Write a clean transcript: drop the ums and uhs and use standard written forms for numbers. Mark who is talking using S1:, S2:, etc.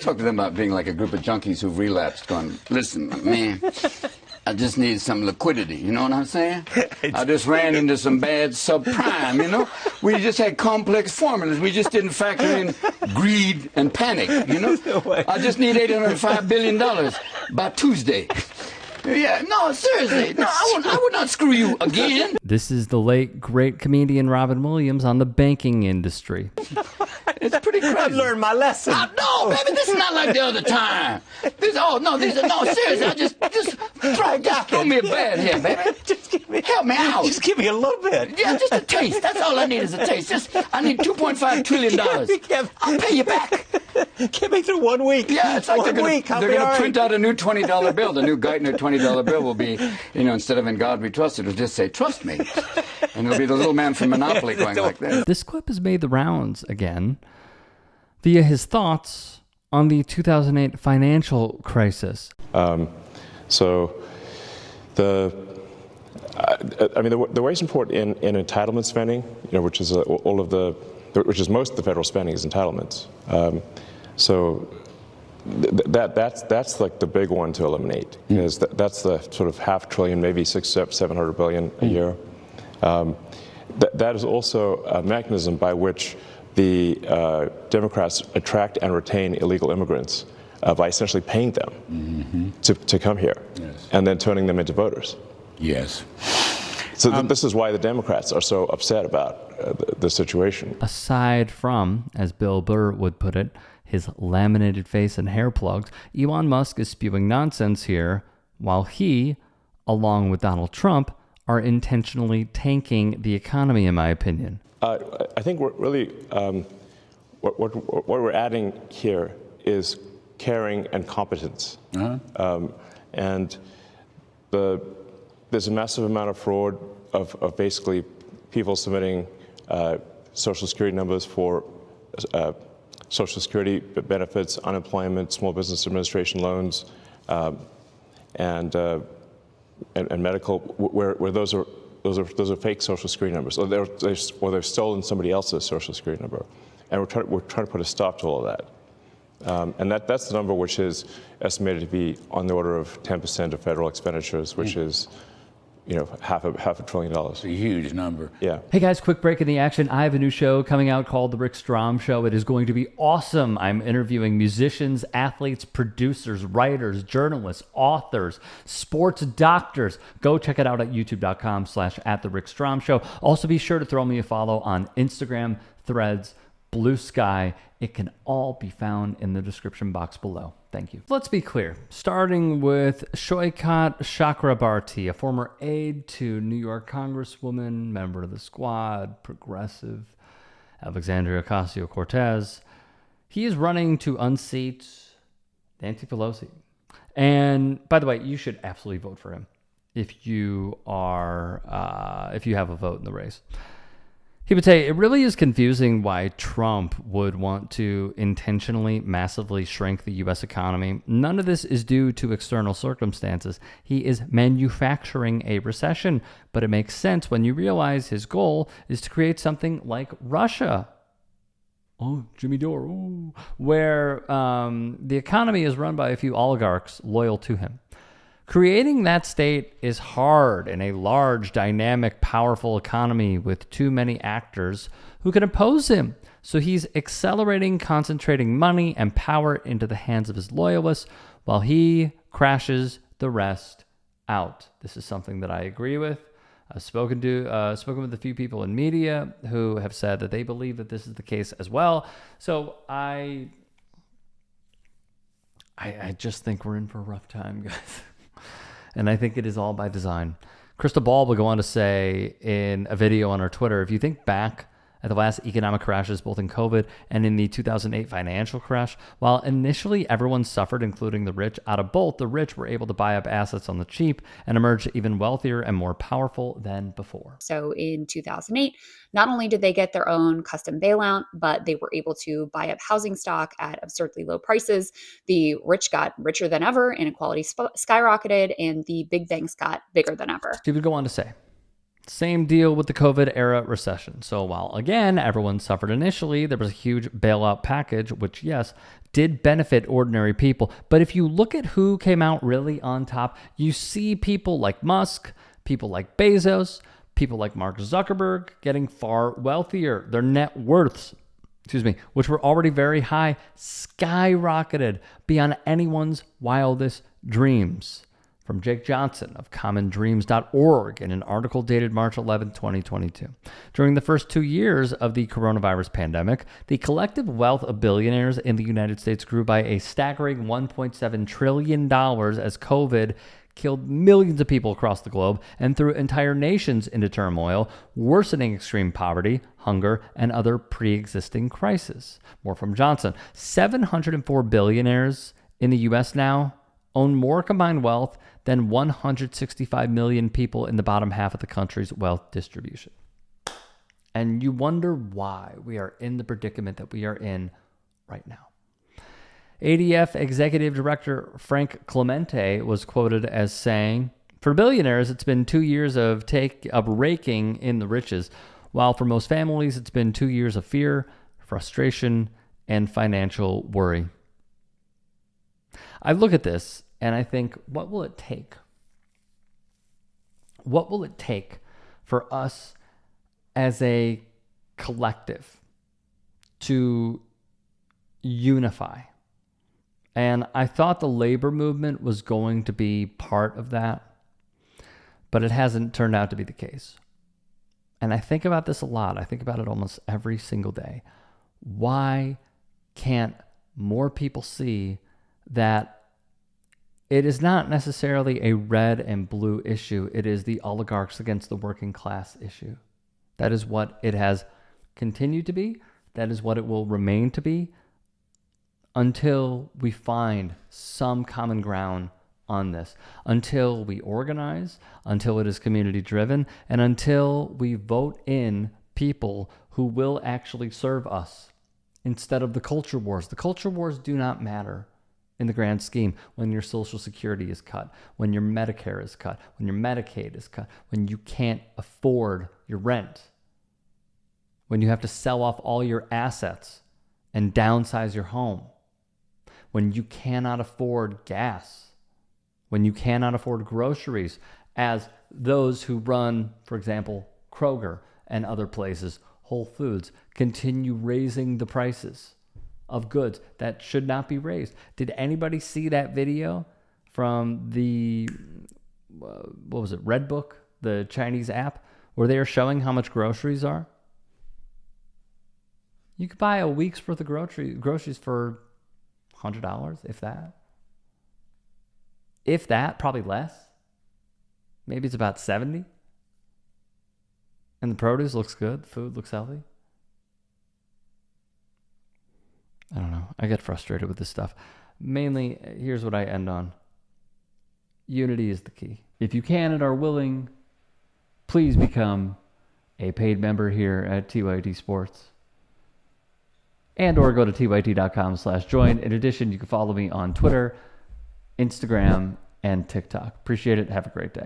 S1: Talk to them about being like a group of junkies who've relapsed, going, listen, man, I just need some liquidity, you know what I'm saying? I just ran into some bad subprime, you know? We just had complex formulas. We just didn't factor in greed and panic, you know? I just need $805 billion by Tuesday. Yeah, no, seriously. No, I would not screw you again.
S2: This is the late, great comedian Robin Williams on the banking industry.
S1: It's pretty crazy.
S3: I've learned my lesson.
S1: No, baby, this is not like the other time. No, seriously, just throw me a bad here, baby.
S3: Just give me,
S1: help me out.
S3: Just give me a little bit.
S1: Yeah, just a taste. That's all I need is a taste. I need $2.5 trillion. I'll pay you back.
S3: Get me through 1 week.
S1: Yeah, it's like they're going to print out a new $20 bill. The new Geithner $20 bill will be, instead of "In God We Trust," it'll just say "Trust me," and it'll be the little man from Monopoly going like that.
S2: This clip has made the rounds again via his thoughts on the 2008 financial crisis.
S4: So the wage support in entitlement spending, which is which is most of the federal spending is entitlements. So that's like the big one to eliminate, because that's the sort of $500 billion, maybe $700 billion a year. That is also a mechanism by which the Democrats attract and retain illegal immigrants by essentially paying them to come here, yes, and then turning them into voters.
S1: Yes.
S4: So this is why the Democrats are so upset about the situation.
S2: Aside from, as Bill Burr would put it, his laminated face and hair plugs, Elon Musk is spewing nonsense here, while he, along with Donald Trump, are intentionally tanking the economy, in my opinion.
S4: I think we're really, what we're adding here is caring and competence. And there's a massive amount of fraud of basically people submitting Social Security numbers for Social Security benefits, unemployment, Small Business Administration loans, and medical, where those are fake Social Security numbers, or they've stolen somebody else's Social Security number, and we're trying to put a stop to all of that. And that's the number which is estimated to be on the order of 10% of federal expenditures, which is half a trillion dollars.
S1: It's a huge number.
S4: Yeah.
S2: Hey guys, quick break in the action. I have a new show coming out called The Rick Strom Show. It is going to be awesome. I'm interviewing musicians, athletes, producers, writers, journalists, authors, sports doctors. Go check it out at youtube.com/@TheRickStromShow. Also be sure to throw me a follow on Instagram, Threads, Blue Sky. It can all be found in the description box below. Thank you. Let's be clear. Starting with Shoykat Chakrabarti, a former aide to New York Congresswoman, member of the Squad, progressive, Alexandria Ocasio-Cortez. He is running to unseat Nancy Pelosi. And by the way, you should absolutely vote for him if you have a vote in the race. He would say, it really is confusing why Trump would want to intentionally, massively shrink the U.S. economy. None of this is due to external circumstances. He is manufacturing a recession, but it makes sense when you realize his goal is to create something like Russia. Oh, Jimmy Dore. Ooh. Where the economy is run by a few oligarchs loyal to him. Creating that state is hard in a large, dynamic, powerful economy with too many actors who can oppose him. So he's accelerating, concentrating money and power into the hands of his loyalists while he crashes the rest out. This is something that I agree with. I've spoken with a few people in media who have said that they believe that this is the case as well. So I just think we're in for a rough time, guys. And I think it is all by design. Crystal Ball will go on to say in a video on our Twitter, if you think back at the last economic crashes, both in COVID and in the 2008 financial crash, while initially everyone suffered, including the rich, out of both, the rich were able to buy up assets on the cheap and emerge even wealthier and more powerful than before.
S5: So in 2008, not only did they get their own custom bailout, but they were able to buy up housing stock at absurdly low prices. The rich got richer than ever, inequality skyrocketed, and the big banks got bigger than ever.
S2: She would go on to say, Same deal with the COVID era recession. So while, again, everyone suffered initially, there was a huge bailout package, which, yes, did benefit ordinary people. But if you look at who came out really on top, you see people like Musk, people like Bezos, people like Mark Zuckerberg getting far wealthier. Their net worths, which were already very high, skyrocketed beyond anyone's wildest dreams. From Jake Johnson of commondreams.org in an article dated March 11, 2022. During the first 2 years of the coronavirus pandemic, the collective wealth of billionaires in the United States grew by a staggering $1.7 trillion as COVID killed millions of people across the globe and threw entire nations into turmoil, worsening extreme poverty, hunger, and other pre-existing crises. More from Johnson. 704 billionaires in the U.S. now own more combined wealth than 165 million people in the bottom half of the country's wealth distribution. And you wonder why we are in the predicament that we are in right now. ADF Executive Director Frank Clemente was quoted as saying, "For billionaires, it's been 2 years of raking in the riches, while for most families, it's been 2 years of fear, frustration, and financial worry." I look at this and I think, what will it take? What will it take for us as a collective to unify? And I thought the labor movement was going to be part of that, but it hasn't turned out to be the case. And I think about this a lot. I think about it almost every single day. Why can't more people see that it is not necessarily a red and blue issue? It is the oligarchs against the working class issue. That is what it has continued to be. That is what it will remain to be until we find some common ground on this, until we organize, until it is community driven, and until we vote in people who will actually serve us instead of the culture wars. The culture wars do not matter in the grand scheme when your Social Security is cut, when your Medicare is cut, when your Medicaid is cut, when you can't afford your rent, when you have to sell off all your assets and downsize your home, when you cannot afford gas, when you cannot afford groceries, as those who run, for example, Kroger and other places, Whole Foods, continue raising the prices of goods that should not be raised. Did anybody see that video from the, Redbook, the Chinese app, where they are showing how much groceries are? You could buy a week's worth of groceries for $100, if that. If that, probably less. Maybe it's about 70. And the produce looks good. The food looks healthy. I don't know. I get frustrated with this stuff. Mainly, here's what I end on. Unity is the key. If you can and are willing, please become a paid member here at TYT Sports. And or go to tyt.com/join. In addition, you can follow me on Twitter, Instagram, and TikTok. Appreciate it. Have a great day.